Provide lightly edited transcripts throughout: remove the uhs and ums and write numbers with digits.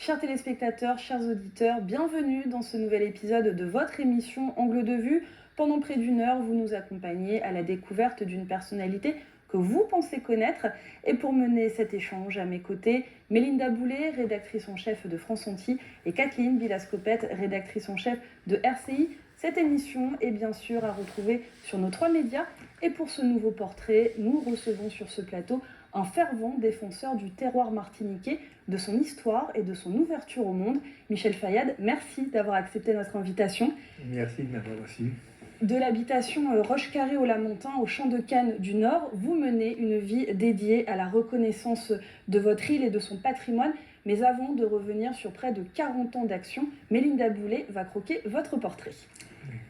Chers téléspectateurs, chers auditeurs, bienvenue dans ce nouvel épisode de votre émission Angle de vue. Pendant près d'une heure, vous nous accompagnez à la découverte d'une personnalité que vous pensez connaître. Et pour mener cet échange à mes côtés, Mélinda Boulet, rédactrice en chef de France Antilles, et Kathleen Bilascopette, rédactrice en chef de RCI. Cette émission est bien sûr à retrouver sur nos 3 médias. Et pour ce nouveau portrait, nous recevons sur ce plateau un fervent défenseur du terroir martiniquais, de son histoire et de son ouverture au monde. Michel Fayad, merci d'avoir accepté notre invitation. Merci de m'avoir reçu. De l'habitation Roche-Carré au Lamentin, au champ de Cannes du Nord, vous menez une vie dédiée à la reconnaissance de votre île et de son patrimoine. Mais avant de revenir sur près de 40 ans d'action, Mélinda Boulet va croquer votre portrait.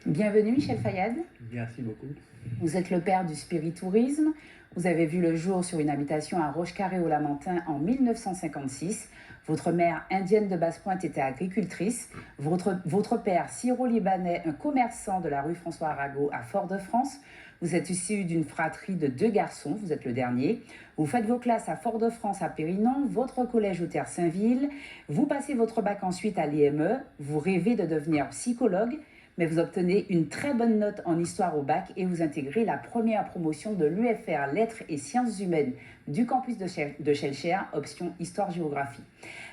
Bienvenue Michel Fayad. Merci beaucoup. Vous êtes le père du spiritourisme. Vous avez vu le jour sur une habitation à Roche-Carré au Lamentin en 1956. Votre mère, indienne de Basse-Pointe, était agricultrice. Votre père, syro-libanais, un commerçant de la rue François Arago à Fort-de-France. Vous êtes issu d'une fratrie de 2 garçons, vous êtes le dernier. Vous faites vos classes à Fort-de-France à Périnon, votre collège au Terre-Saint-Ville. Vous passez votre bac ensuite à l'IME. Vous rêvez de devenir psychologue, mais vous obtenez une très bonne note en histoire au bac et vous intégrez la première promotion de l'UFR Lettres et Sciences Humaines du campus de Schellcher, option Histoire-Géographie.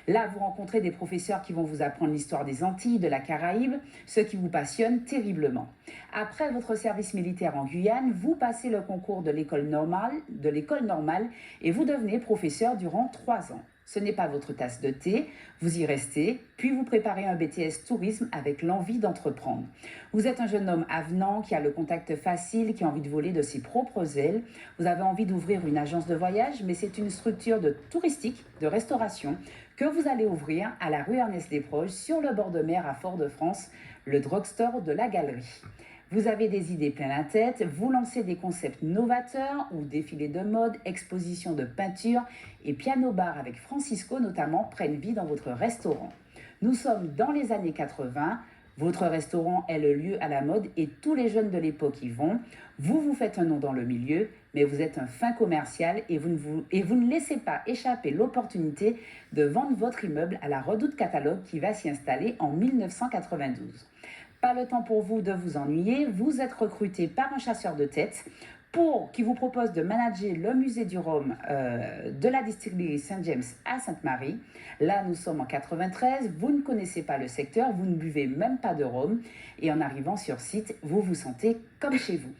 Là, vous rencontrez des professeurs qui vont vous apprendre l'histoire des Antilles, de la Caraïbe, ce qui vous passionne terriblement. Après votre service militaire en Guyane, vous passez le concours de l'école normale et vous devenez professeur durant 3 ans. Ce n'est pas votre tasse de thé, vous y restez, puis vous préparez un BTS tourisme avec l'envie d'entreprendre. Vous êtes un jeune homme avenant qui a le contact facile, qui a envie de voler de ses propres ailes. Vous avez envie d'ouvrir une agence de voyage, mais c'est une structure touristique, de restauration, que vous allez ouvrir à la rue Ernest Desproges, sur le bord de mer à Fort-de-France, le drugstore de la Galerie. Vous avez des idées plein la tête, vous lancez des concepts novateurs ou défilés de mode, expositions de peinture et piano-bar avec Francisco notamment prennent vie dans votre restaurant. Nous sommes dans les années 80, votre restaurant est le lieu à la mode et tous les jeunes de l'époque y vont. Vous vous faites un nom dans le milieu, mais vous êtes un fin commercial et vous ne laissez pas échapper l'opportunité de vendre votre immeuble à la Redoute Catalogue qui va s'y installer en 1992. Pas le temps pour vous de vous ennuyer, vous êtes recruté par un chasseur de tête qui vous propose de manager le musée du rhum de la distillerie Saint-James à Sainte-Marie. Là, nous sommes en 93, vous ne connaissez pas le secteur, vous ne buvez même pas de rhum et en arrivant sur site, vous vous sentez comme chez vous.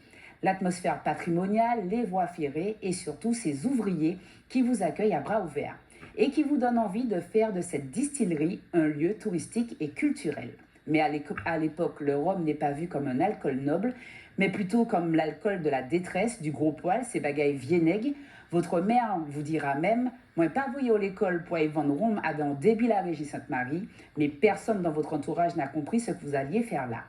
L'atmosphère patrimoniale, les voies ferrées et surtout ces ouvriers qui vous accueillent à bras ouverts et qui vous donnent envie de faire de cette distillerie un lieu touristique et culturel. Mais à l'époque, le rhum n'est pas vu comme un alcool noble, mais plutôt comme l'alcool de la détresse, du gros poil, ces bagailles viennegues. Votre mère vous dira même « Moi, pas vous à l'école pour y vendre rhum à dans débit la régie Sainte-Marie, mais personne dans votre entourage n'a compris ce que vous alliez faire là. »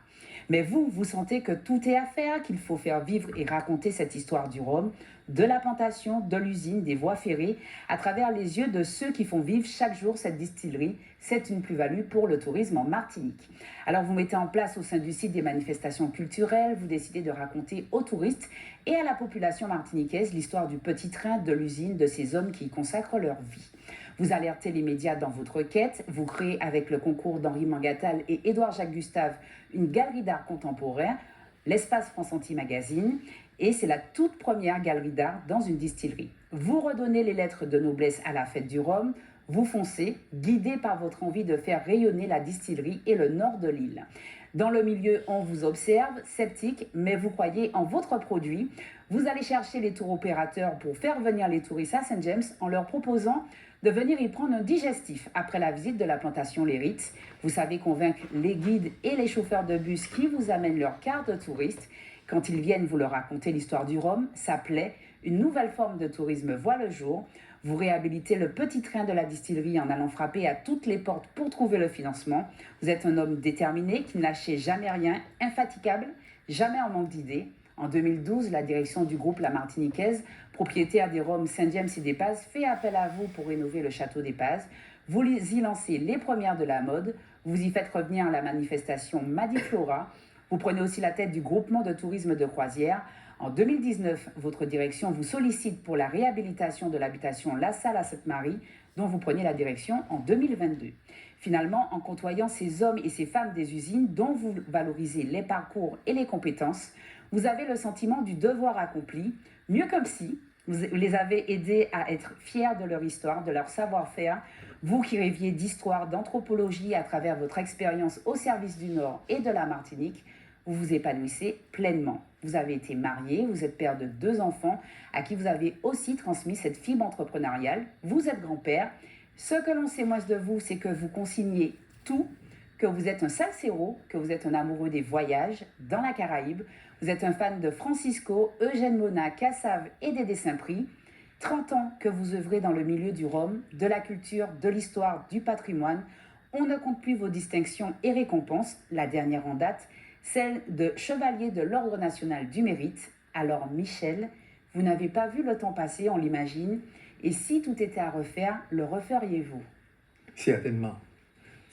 Mais vous sentez que tout est à faire, qu'il faut faire vivre et raconter cette histoire du rhum, de la plantation, de l'usine, des voies ferrées, à travers les yeux de ceux qui font vivre chaque jour cette distillerie. C'est une plus-value pour le tourisme en Martinique. Alors vous mettez en place au sein du site des manifestations culturelles, vous décidez de raconter aux touristes et à la population martiniquaise l'histoire du petit train, de l'usine, de ces hommes qui y consacrent leur vie. Vous alertez les médias dans votre quête, vous créez avec le concours d'Henri Mangatal et Édouard-Jacques Gustave une galerie d'art contemporain, l'espace France Antilles Magazine, et c'est la toute première galerie d'art dans une distillerie. Vous redonnez les lettres de noblesse à la fête du rhum, vous foncez, guidé par votre envie de faire rayonner la distillerie et le nord de l'île. Dans le milieu, on vous observe, sceptique, mais vous croyez en votre produit. Vous allez chercher les tours opérateurs pour faire venir les touristes à Saint-James en leur proposant de venir y prendre un digestif après la visite de la plantation Les Rites. Vous savez convaincre les guides et les chauffeurs de bus qui vous amènent leur carte de touriste. Quand ils viennent vous leur raconter l'histoire du rhum, ça plaît, une nouvelle forme de tourisme voit le jour. Vous réhabilitez le petit train de la distillerie en allant frapper à toutes les portes pour trouver le financement. Vous êtes un homme déterminé qui ne lâchez jamais rien, infatigable, jamais en manque d'idées. En 2012, la direction du groupe La Martiniquaise, propriétaire des rhums Saint-James et des Pazes, fait appel à vous pour rénover le château des Pazes. Vous y lancez les premières de la mode. Vous y faites revenir la manifestation Madiflora. Vous prenez aussi la tête du groupement de tourisme de croisière. En 2019, votre direction vous sollicite pour la réhabilitation de l'habitation La Salle à Sainte-Marie, dont vous prenez la direction en 2022. Finalement, en côtoyant ces hommes et ces femmes des usines dont vous valorisez les parcours et les compétences, vous avez le sentiment du devoir accompli, mieux comme si vous les avez aidés à être fiers de leur histoire, de leur savoir-faire, vous qui rêviez d'histoire, d'anthropologie à travers votre expérience au service du Nord et de la Martinique, vous vous épanouissez pleinement. Vous avez été marié, vous êtes père de 2 enfants à qui vous avez aussi transmis cette fibre entrepreneuriale. Vous êtes grand-père. Ce que l'on sait moins de vous, c'est que vous consignez tout, que vous êtes un salsero, que vous êtes un amoureux des voyages dans la Caraïbe. Vous êtes un fan de Francisco, Eugène Mona, Cassave et Dédé Saint-Prix. 30 ans que vous œuvrez dans le milieu du rhum, de la culture, de l'histoire, du patrimoine. On ne compte plus vos distinctions et récompenses. La dernière en date, celle de chevalier de l'Ordre national du mérite. Alors Michel, vous n'avez pas vu le temps passer, on l'imagine. Et si tout était à refaire, le referiez-vous? Certainement.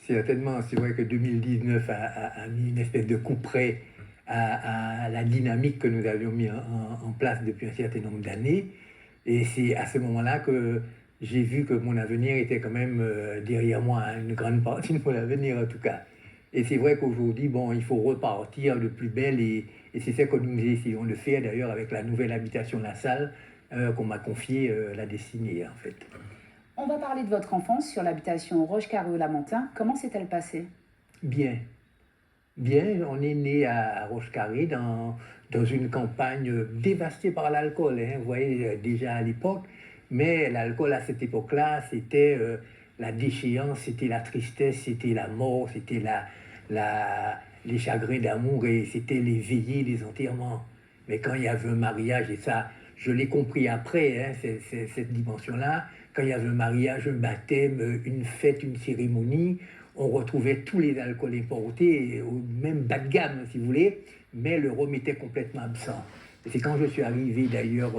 Certainement. C'est vrai que 2019 a mis une espèce de coup près à la dynamique que nous avions mis en place depuis un certain nombre d'années. Et c'est à ce moment-là que j'ai vu que mon avenir était quand même derrière moi, hein, une grande partie de mon avenir en tout cas. Et c'est vrai qu'aujourd'hui, bon, il faut repartir de plus belle et c'est ça que nous essayons de faire d'ailleurs avec la nouvelle habitation La Salle qu'on m'a confiée la destinée en fait. On va parler de votre enfance sur l'habitation Rochecarré-au-Lamentin. Comment s'est-elle passée? Bien. Bien, on est né à Rochecarré dans une campagne dévastée par l'alcool, hein, vous voyez, déjà à l'époque. Mais l'alcool à cette époque-là, c'était la déchéance, c'était la tristesse, c'était la mort, c'était les chagrins d'amour et c'était les veillées, les enterrements. Mais quand il y avait un mariage, et ça, je l'ai compris après, hein, cette dimension-là, quand il y avait un mariage, un baptême, une fête, une cérémonie, on retrouvait tous les alcools importés, au même bas de gamme, si vous voulez, mais le rhum était complètement absent. Et c'est quand je suis arrivé d'ailleurs,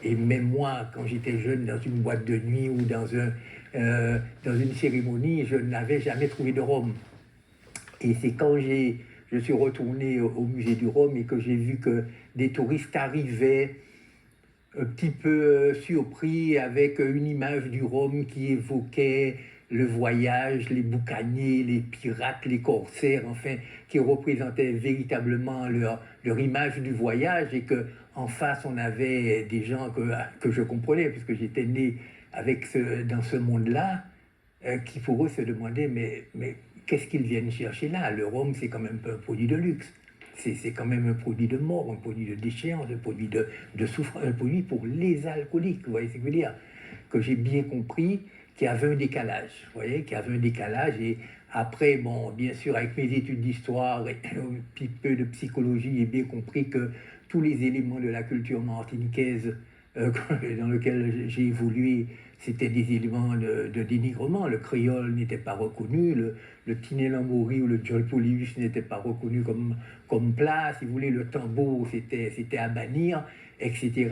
et même moi, quand j'étais jeune, dans une boîte de nuit ou dans une cérémonie, je n'avais jamais trouvé de rhum. Et c'est quand je suis retourné au musée du rhum et que j'ai vu que des touristes arrivaient un petit peu surpris avec une image du rhum qui évoquait le voyage, les boucaniers, les pirates, les corsaires, enfin, qui représentaient véritablement leur image du voyage et qu'en face, on avait des gens que je comprenais, puisque j'étais né dans ce monde-là, qui pour eux se demandaient, mais qu'est-ce qu'ils viennent chercher là? Le rhum, c'est quand même pas un produit de luxe. C'est quand même un produit de mort, un produit de déchéance, un produit de souffrance, un produit pour les alcooliques, vous voyez ce que je veux dire? Que j'ai bien compris qu'il y avait un décalage, vous voyez, qu'il y avait un décalage. Et après, bon, bien sûr, avec mes études d'histoire et un petit peu de psychologie, j'ai bien compris que tous les éléments de la culture martiniquaise dans lequel j'ai évolué, c'était des éléments de dénigrement. Le créole n'était pas reconnu, le tinel-en-mori ou le jolpolius n'était pas reconnu comme plat, si vous voulez, le tambour c'était à bannir, etc.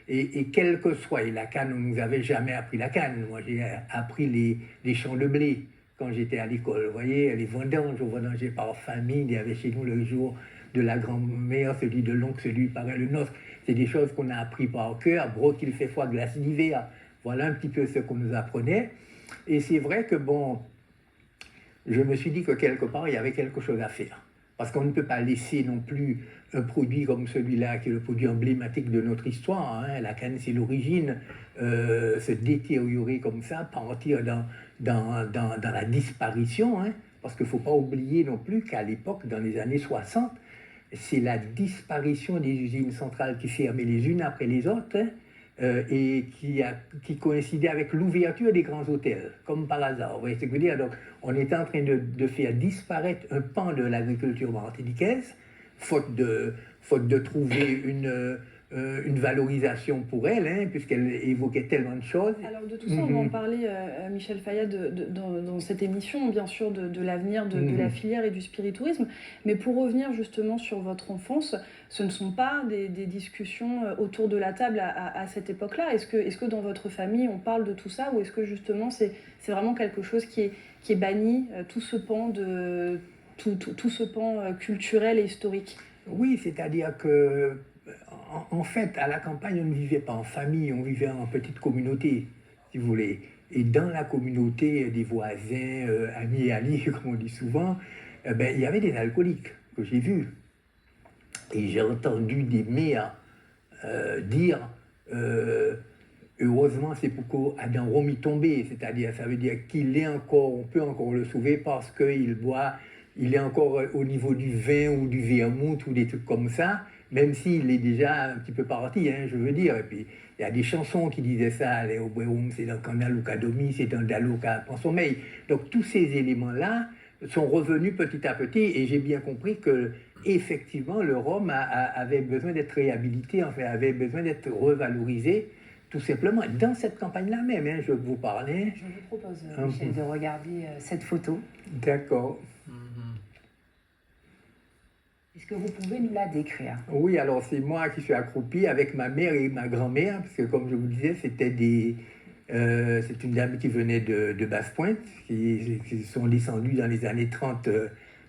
Et quel que soit, et la canne, on ne nous avait jamais appris la canne. Moi, j'ai appris les champs de blé quand j'étais à l'école. Vous voyez, les vendanges, on vendangeait par famille. Il y avait chez nous le jour de la grand-mère, celui de l'oncle, celui par le nôtre. C'est des choses qu'on a appris par cœur. Broc, il fait froid, glace d'hiver. Voilà un petit peu ce qu'on nous apprenait. Et c'est vrai que, bon, je me suis dit que quelque part, il y avait quelque chose à faire. Parce qu'on ne peut pas laisser non plus un produit comme celui-là, qui est le produit emblématique de notre histoire, hein, la canne c'est l'origine, se détériorer comme ça, partir dans la disparition, hein, parce qu'il ne faut pas oublier non plus qu'à l'époque, dans les années 60, c'est la disparition des usines centrales qui fermaient les unes après les autres, hein, et qui coïncidait avec l'ouverture des grands hôtels, comme par hasard. Vous voyez ce que je veux dire? Donc, on est en train de faire disparaître un pan de l'agriculture martiniquaise, faute de trouver une valorisation pour elle, hein, puisqu'elle évoquait tellement de choses. Alors de tout ça, on va en parler, Michel Fayad, dans cette émission, bien sûr, de l'avenir de la filière et du spiritourisme. Mais pour revenir justement sur votre enfance, ce ne sont pas des discussions autour de la table à cette époque-là. Est-ce que dans votre famille, on parle de tout ça, ou est-ce que justement c'est vraiment quelque chose qui est banni, tout ce pan culturel et historique? Oui, c'est-à-dire que en fait, à la campagne, on ne vivait pas en famille, on vivait en petite communauté, si vous voulez. Et dans la communauté des voisins, amis et alliés, comme on dit souvent, ben, il y avait des alcooliques que j'ai vus. Et j'ai entendu des mères dire heureusement, c'est pour qu'Adam Rome y tombé, c'est-à-dire, ça veut dire qu'il est encore, on peut encore le sauver parce qu'il boit, il est encore au niveau du vin ou du vermouth ou des trucs comme ça, même s'il est déjà un petit peu parti, hein, je veux dire. Et puis, il y a des chansons qui disaient ça, les Obrehum, c'est dans Canal ou Kadomi, c'est dans Dalo prend sommeil. Donc, tous ces éléments-là sont revenus petit à petit et j'ai bien compris que effectivement, le rhum avait besoin d'être réhabilité, enfin, avait besoin d'être revalorisé, tout simplement. Dans cette campagne-là même, hein, je vous parlais. Je vous propose, Michel, de regarder cette photo. D'accord. Est-ce que vous pouvez nous la décrire? Oui, alors c'est moi qui suis accroupi avec ma mère et ma grand-mère, parce que comme je vous disais, c'est une dame qui venait de Basse-Pointe, qui sont descendus dans les années 30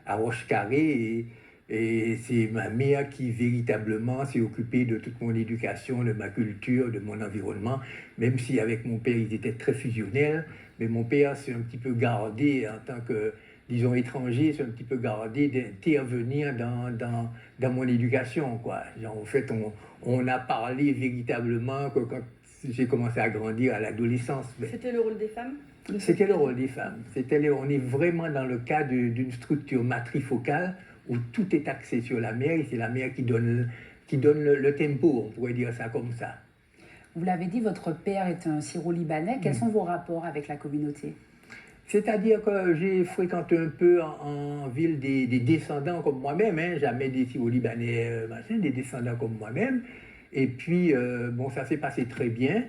à Roche-Carré, et c'est ma mère qui véritablement s'est occupée de toute mon éducation, de ma culture, de mon environnement, même si avec mon père ils étaient très fusionnels, mais mon père s'est un petit peu gardé en tant que, disons, étranger, s'est un petit peu gardé d'intervenir dans mon éducation, quoi. Genre, en fait, on a parlé véritablement que quand j'ai commencé à grandir à l'adolescence. C'était le rôle des femmes? C'était le rôle des femmes. On est vraiment dans le cas d'une structure matrifocale où tout est axé sur la mère et c'est la mère qui donne le tempo, on pourrait dire ça comme ça. Vous l'avez dit, votre père est un Syro-Libanais. Quels sont vos rapports avec la communauté? C'est-à-dire que j'ai fréquenté un peu en ville des descendants comme moi-même, hein, jamais des Syro-Libanais, des descendants comme moi-même. Et puis, bon, ça s'est passé très bien.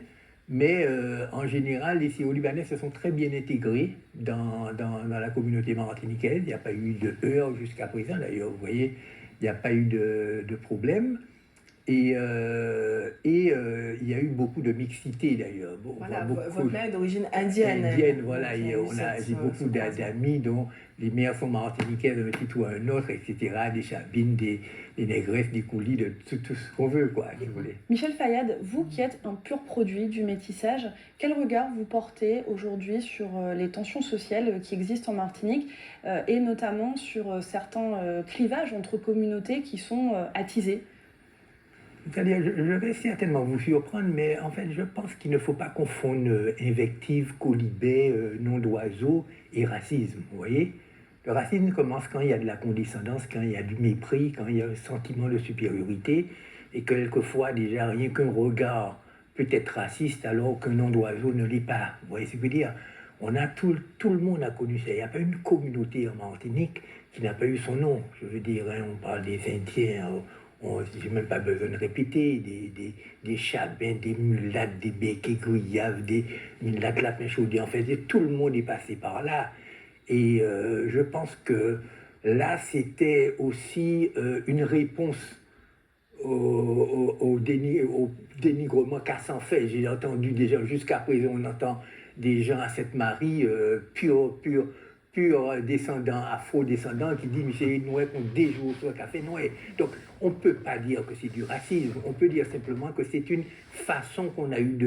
Mais en général, les Syro-Libanais se sont très bien intégrés dans la communauté martiniquaise. Il n'y a pas eu de heurts jusqu'à présent, d'ailleurs, vous voyez, il n'y a pas eu de problème. Et il y a eu beaucoup de mixité, d'ailleurs. Voilà, votre mère est d'origine indienne. Indienne, voilà. J'ai beaucoup d'amis dont les mères sont martiniquaises d'un titre ou un autre, etc. Des chabines, des négresses, des coulis, de tout ce qu'on veut, quoi, si vous voulez. Michel Fayad, vous qui êtes un pur produit du métissage, quel regard vous portez aujourd'hui sur les tensions sociales qui existent en Martinique et notamment sur certains clivages entre communautés qui sont attisés? C'est-à-dire, je vais certainement vous surprendre, mais en fait, je pense qu'il ne faut pas confondre invective, colibet, nom d'oiseau et racisme, vous voyez? Le racisme commence quand il y a de la condescendance, quand il y a du mépris, quand il y a un sentiment de supériorité, et quelquefois, déjà, rien qu'un regard peut être raciste alors qu'un nom d'oiseau ne l'est pas. Vous voyez ce que je veux dire? Tout le monde a connu ça. Il n'y a pas une communauté en Martinique qui n'a pas eu son nom. Je veux dire, hein, on parle des Indiens, j'ai même pas besoin de répéter, des chabins, des mulattes, des béquets gouyaves, des mulattes lapins chaudés, en fait, tout le monde est passé par là. Et je pense que là, c'était aussi une réponse au dénigrement qu'a s'en fait. J'ai entendu déjà, jusqu'à présent, on entend des gens à Sainte-Marie, pur descendants, afro-descendants, qui disent « Monsieur Noé, qu'on déjoue sur le café Noé ». Donc, on ne peut pas dire que c'est du racisme, on peut dire simplement que c'est une façon qu'on a eue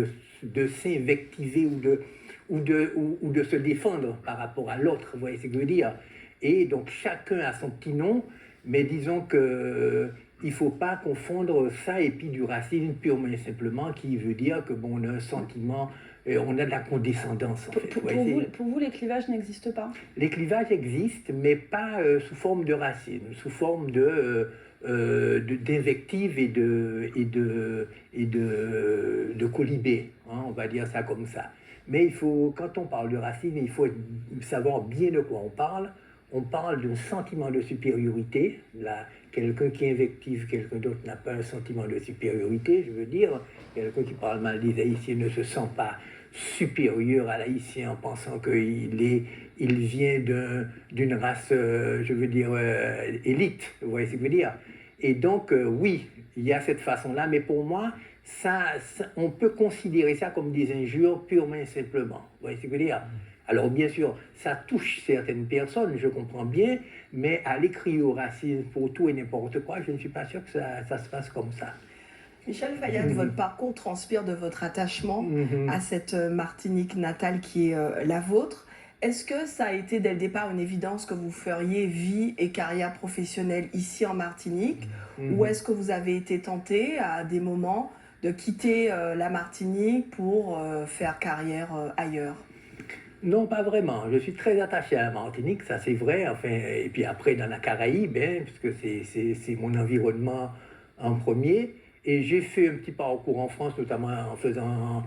de s'invectiver ou de se défendre par rapport à l'autre, vous voyez ce que je veux dire. Et donc, chacun a son petit nom, mais disons que il ne faut pas confondre ça et puis du racisme purement et simplement, qui veut dire que bon, on a un sentiment, on a de la condescendance. En fait. Pour vous, les clivages n'existent pas? Les clivages existent, mais pas sous forme de racisme, sous forme d'invective et de colibé, hein, on va dire ça comme ça. Mais quand on parle de racisme, il faut savoir bien de quoi on parle. On parle d'un sentiment de supériorité. Là, quelqu'un qui invective quelqu'un d'autre n'a pas un sentiment de supériorité, je veux dire. Quelqu'un qui parle mal des Haïtiens ne se sent pas supérieur à l'Haïtien en pensant qu'il vient d'une race, je veux dire, élite. Vous voyez ce que je veux dire? Et donc, oui, il y a cette façon-là, mais pour moi, on peut considérer ça comme des injures purement et simplement. Vous voyez ce que je veux dire? Alors bien sûr, ça touche certaines personnes, je comprends bien, mais aller crier au racisme pour tout et n'importe quoi, je ne suis pas sûr que ça se passe comme ça. Michel Fayad, votre parcours transpire de votre attachement à cette Martinique natale qui est la vôtre. Est-ce que ça a été dès le départ une évidence que vous feriez vie et carrière professionnelle ici en Martinique ou est-ce que vous avez été tenté à des moments de quitter la Martinique pour faire carrière ailleurs? Non, pas vraiment. Je suis très attaché à la Martinique, ça c'est vrai. Enfin, et puis après dans la Caraïbe, hein, puisque c'est mon environnement en premier. Et j'ai fait un petit parcours en France, notamment en faisant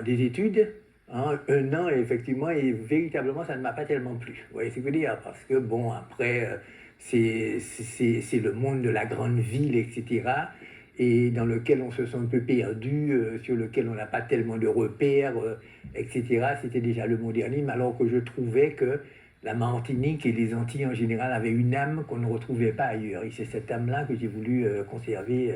des études, hein, 1 an, et effectivement, et véritablement, ça ne m'a pas tellement plu. Vous voyez ce que je veux dire? Parce que, bon, après, c'est le monde de la grande ville, etc., et dans lequel on se sent un peu perdu, sur lequel on n'a pas tellement de repères, etc. C'était déjà le modernisme, alors que je trouvais que la Martinique et les Antilles en général avaient une âme qu'on ne retrouvait pas ailleurs. Et c'est cette âme-là que j'ai voulu conserver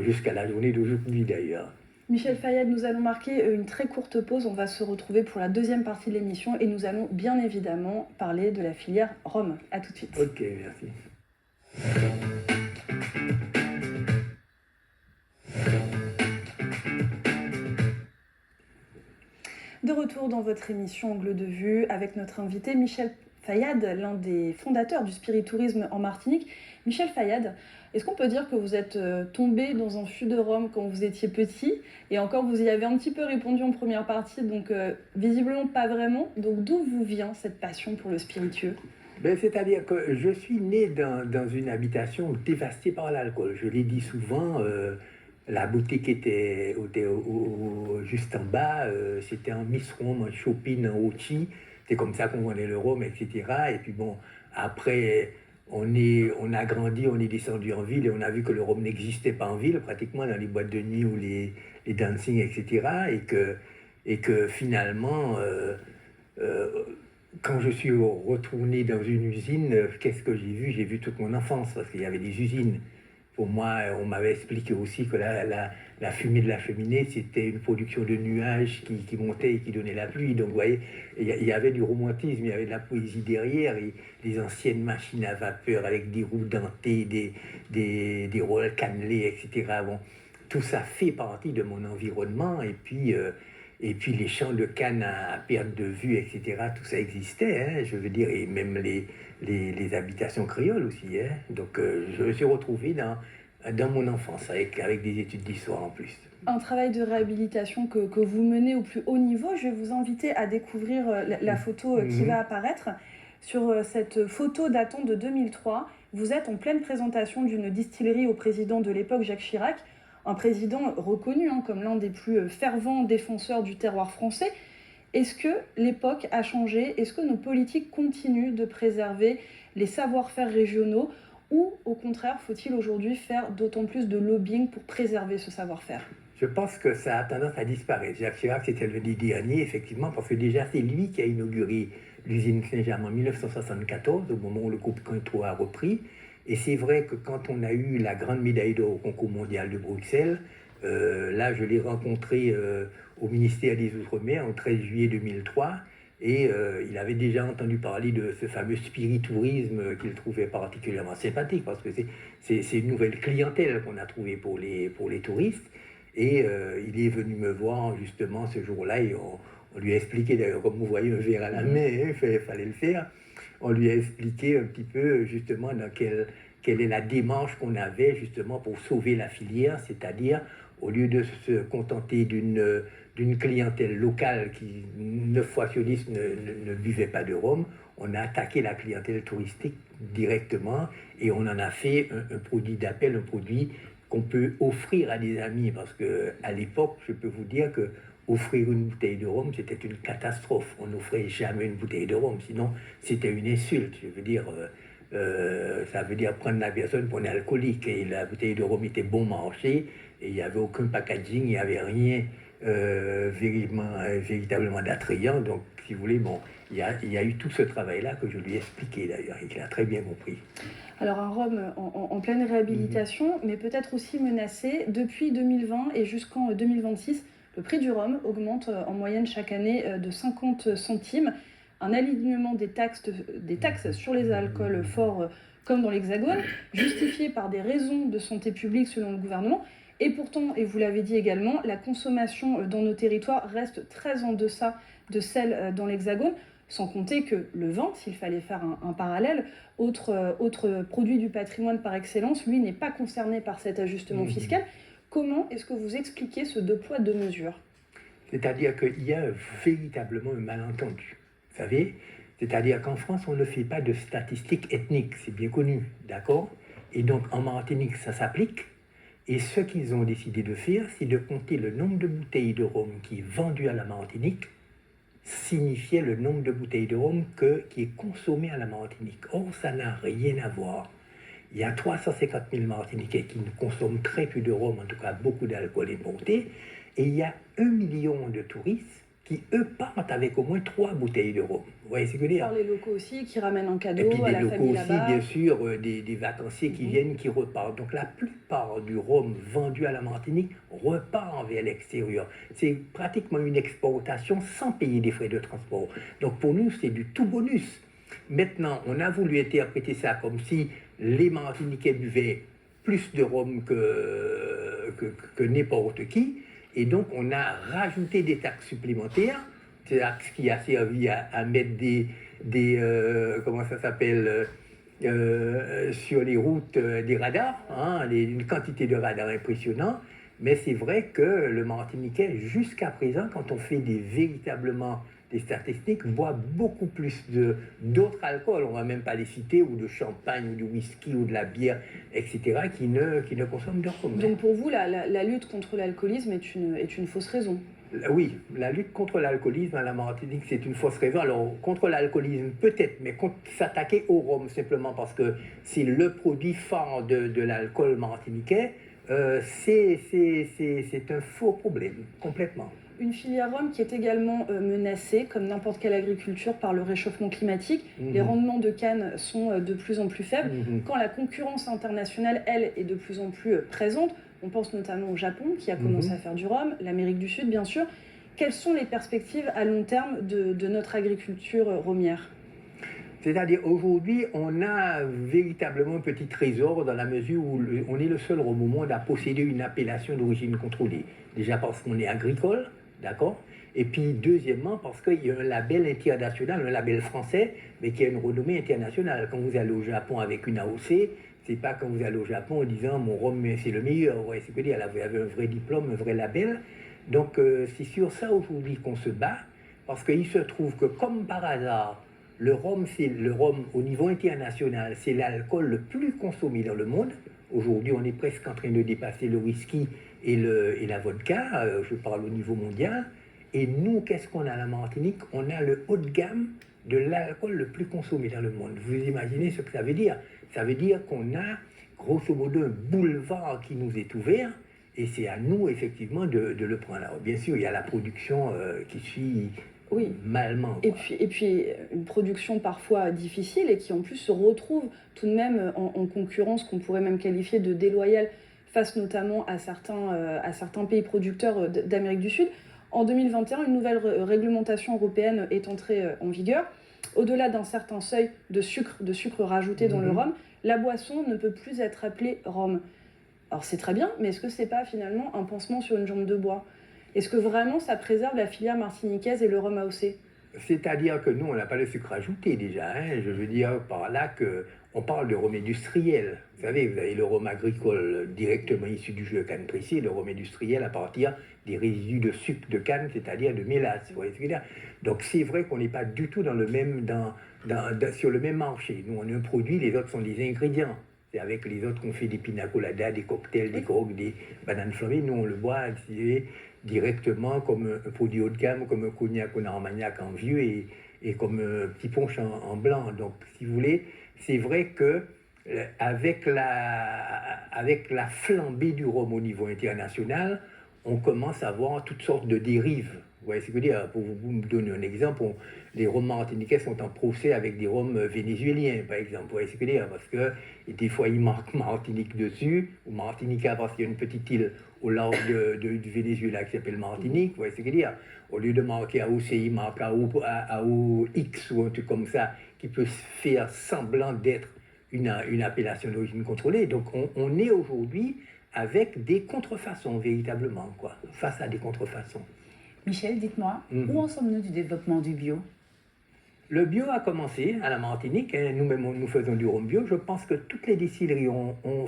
jusqu'à la journée d'aujourd'hui d'ailleurs. Michel Fayad, nous allons marquer une très courte pause. On va se retrouver pour la deuxième partie de l'émission et nous allons bien évidemment parler de la filière rhum. À tout de suite. Ok, merci. De retour dans votre émission Angle de Vue avec notre invité Michel Fayad, l'un des fondateurs du spiritourisme en Martinique. Michel Fayad, est-ce qu'on peut dire que vous êtes tombé dans un fût de rhum quand vous étiez petit? Et encore, vous y avez un petit peu répondu en première partie, donc visiblement pas vraiment. Donc d'où vous vient cette passion pour le spiritueux? C'est-à-dire que je suis né dans une habitation dévastée par l'alcool. Je l'ai dit souvent, la boutique était juste en bas, c'était un Miss Rhum, un Chopin, un Ochi. C'est comme ça qu'on vendait le rhum, etc. Et puis bon, après, on a grandi, on est descendu en ville et on a vu que le rhum n'existait pas en ville, pratiquement dans les boîtes de nuit ou les dancing, etc. Et que finalement, quand je suis retourné dans une usine, qu'est-ce que j'ai vu? J'ai vu toute mon enfance, parce qu'il y avait des usines. Pour moi, on m'avait expliqué aussi que la fumée de la cheminée, c'était une production de nuages qui montait et qui donnait la pluie. Donc, vous voyez, il y avait du romantisme, il y avait de la poésie derrière, et les anciennes machines à vapeur avec des roues dentées, des rôles cannelés, etc. Bon, tout ça fait partie de mon environnement, et puis les champs de canne à perte de vue, etc., tout ça existait, hein, je veux dire, et même les habitations créoles aussi. Hein. Donc je me suis retrouvé dans mon enfance avec des études d'histoire en plus. Un travail de réhabilitation que vous menez au plus haut niveau. Je vais vous inviter à découvrir la photo qui va apparaître. Sur cette photo datant de 2003, vous êtes en pleine présentation d'une distillerie au président de l'époque, Jacques Chirac, un président reconnu comme l'un des plus fervents défenseurs du terroir français. Est-ce que l'époque a changé? Est-ce que nos politiques continuent de préserver les savoir-faire régionaux? Ou au contraire, faut-il aujourd'hui faire d'autant plus de lobbying pour préserver ce savoir-faire? Je pense que ça a tendance à disparaître. Jacques Chirac, c'était le dernier, effectivement, parce que déjà, c'est lui qui a inauguré l'usine Saint-James en 1974, au moment où le groupe Cointreau a repris. Et c'est vrai que quand on a eu la grande médaille d'or au concours mondial de Bruxelles, là, je l'ai rencontré au ministère des Outre-mer en 13 juillet 2003. Et il avait déjà entendu parler de ce fameux spiritourisme qu'il trouvait particulièrement sympathique, parce que c'est une nouvelle clientèle qu'on a trouvée pour les touristes. Et il est venu me voir justement ce jour-là et on lui a expliqué, d'ailleurs, comme vous voyez, un verre à la main, il fallait le faire. On lui a expliqué un petit peu justement dans quelle est la démarche qu'on avait justement pour sauver la filière, c'est-à-dire au lieu de se contenter d'une clientèle locale qui 9 fois sur 10 ne buvait pas de rhum, on a attaqué la clientèle touristique directement et on en a fait un produit d'appel, un produit qu'on peut offrir à des amis, parce qu'à l'époque, je peux vous dire que offrir une bouteille de rhum, c'était une catastrophe. On n'offrait jamais une bouteille de rhum, sinon c'était une insulte. Je veux dire, ça veut dire prendre la personne pour un alcoolique. Et la bouteille de rhum était bon marché, et il n'y avait aucun packaging, il n'y avait rien véritablement d'attrayant. Donc, si vous voulez, bon, il y a eu tout ce travail-là que je lui ai expliqué d'ailleurs, et qu'il a très bien compris. Alors un rhum en pleine réhabilitation, mais peut-être aussi menacé. Depuis 2020 et jusqu'en 2026, le prix du rhum augmente en moyenne chaque année de 50 centimes. Un alignement des taxes sur les alcools forts comme dans l'Hexagone, justifiée par des raisons de santé publique selon le gouvernement. Et pourtant, et vous l'avez dit également, la consommation dans nos territoires reste très en deçà de celle dans l'Hexagone, sans compter que le vin, s'il fallait faire un parallèle, autre produit du patrimoine par excellence, lui n'est pas concerné par cet ajustement fiscal. Comment est-ce que vous expliquez ce deux poids, deux mesures? C'est-à-dire qu'il y a véritablement un malentendu. Vous savez, c'est-à-dire qu'en France, on ne fait pas de statistiques ethniques, c'est bien connu, d'accord? Et donc en Martinique, ça s'applique. Et ce qu'ils ont décidé de faire, c'est de compter le nombre de bouteilles de rhum qui est vendu à la Martinique, signifiait le nombre de bouteilles de rhum qui est consommé à la Martinique. Or, ça n'a rien à voir. Il y a 350 000 Martiniquais qui consomment très peu de rhum, en tout cas beaucoup d'alcool importé, et il y a 1 million de touristes qui, eux, partent avec au moins 3 bouteilles de rhum. Vous voyez ce que je veux dire? Par les locaux aussi, qui ramènent un cadeau Et puis à des la locaux famille aussi, là-bas. bien sûr, des vacanciers qui viennent, qui repartent. Donc la plupart du rhum vendu à la Martinique repart vers l'extérieur. C'est pratiquement une exportation sans payer des frais de transport. Donc pour nous, c'est du tout bonus. Maintenant, on a voulu interpréter ça comme si les Martiniquais buvaient plus de rhum que n'importe qui. Et donc, on a rajouté des taxes supplémentaires, des taxes qui a servi à mettre comment ça s'appelle, sur les routes des radars, une quantité de radars impressionnants. Mais c'est vrai que le Martiniquais, jusqu'à présent, quand on fait véritablement des statistiques, boit beaucoup plus d'autres alcools, on ne va même pas les citer, ou de champagne, ou du whisky, ou de la bière, etc., qui ne consomment de rhum. Donc pour vous, la lutte contre l'alcoolisme est une fausse raison? Oui, la lutte contre l'alcoolisme à la Martinique, c'est une fausse raison. Alors, contre l'alcoolisme, peut-être, mais contre s'attaquer au rhum, simplement parce que c'est le produit phare de l'alcool martiniquais, c'est un faux problème, complètement. Une filière rhum qui est également menacée, comme n'importe quelle agriculture, par le réchauffement climatique. Les rendements de canne sont de plus en plus faibles. Quand la concurrence internationale, elle, est de plus en plus présente, on pense notamment au Japon, qui a commencé à faire du rhum, l'Amérique du Sud, bien sûr. Quelles sont les perspectives à long terme de notre agriculture rhumière? C'est-à-dire, aujourd'hui, on a véritablement un petit trésor dans la mesure où on est le seul rhum au monde à posséder une appellation d'origine contrôlée. Déjà parce qu'on est agricole, d'accord? Et puis, deuxièmement, parce qu'il y a un label international, un label français, mais qui a une renommée internationale. Quand vous allez au Japon avec une AOC, c'est pas quand vous allez au Japon en disant mon rhum c'est le meilleur. Ouais, c'est que dire, là, vous avez un vrai diplôme, un vrai label. Donc, c'est sur ça aujourd'hui qu'on se bat, parce qu'il se trouve que, comme par hasard, le rhum au niveau international, c'est l'alcool le plus consommé dans le monde. Aujourd'hui, on est presque en train de dépasser le whisky et la vodka, je parle au niveau mondial. Et nous, qu'est-ce qu'on a à la Martinique? On a le haut de gamme de l'alcool le plus consommé dans le monde. Vous imaginez ce que ça veut dire? Ça veut dire qu'on a, grosso modo, un boulevard qui nous est ouvert, et c'est à nous, effectivement, de le prendre. Alors, bien sûr, il y a la production qui suit malement. Et puis, une production parfois difficile et qui, en plus, se retrouve tout de même en concurrence qu'on pourrait même qualifier de déloyale face notamment à certains pays producteurs d'Amérique du Sud. En 2021, une nouvelle réglementation européenne est entrée en vigueur. Au-delà d'un certain seuil de sucre rajouté dans le rhum, la boisson ne peut plus être appelée rhum. Alors c'est très bien, mais est-ce que c'est pas finalement un pansement sur une jambe de bois? Est-ce que vraiment ça préserve la filière martiniquaise et le rhum AOC? C'est-à-dire que nous, on n'a pas de sucre ajouté déjà. Je veux dire par là qu'on parle de rhum industriel. Vous savez, vous avez le rhum agricole directement issu du jus de canne pressé, le rhum industriel à partir des résidus de sucre de canne, c'est-à-dire de mélasse. Vous voyez ce que je veux dire? Donc c'est vrai qu'on n'est pas du tout sur le même marché. Nous, on a un produit, les autres sont des ingrédients. C'est avec les autres qu'on fait des pina coladas, des cocktails, des grogs, des bananes flambées. Nous, on le boit directement comme un produit haut de gamme, comme un cognac ou un armagnac en vieux et comme un petit punch en blanc. Donc, si vous voulez, c'est vrai que avec la flambée du rhum au niveau international, on commence à voir toutes sortes de dérives. Vous voyez ce que je veux dire? Pour vous me donner un exemple, les rhums martiniquais sont en procès avec des rhums vénézuéliens, par exemple. Vous voyez ce que je veux dire? Parce que des fois, ils marquent Martinique dessus, ou Martinica parce qu'il y a une petite île au large du Venezuela qui s'appelle Martinique. Vous voyez ce que je veux dire? Au lieu de marquer AOC, ils marquent AOX ou un truc comme ça, qui peut faire semblant d'être une appellation d'origine contrôlée. Donc on est aujourd'hui avec des contrefaçons, véritablement, quoi, face à des contrefaçons. Michel, dites-moi, où en sommes-nous du développement du bio? Le bio a commencé à la Martinique, hein, nous-mêmes nous faisons du rhum bio. Je pense que toutes les distilleries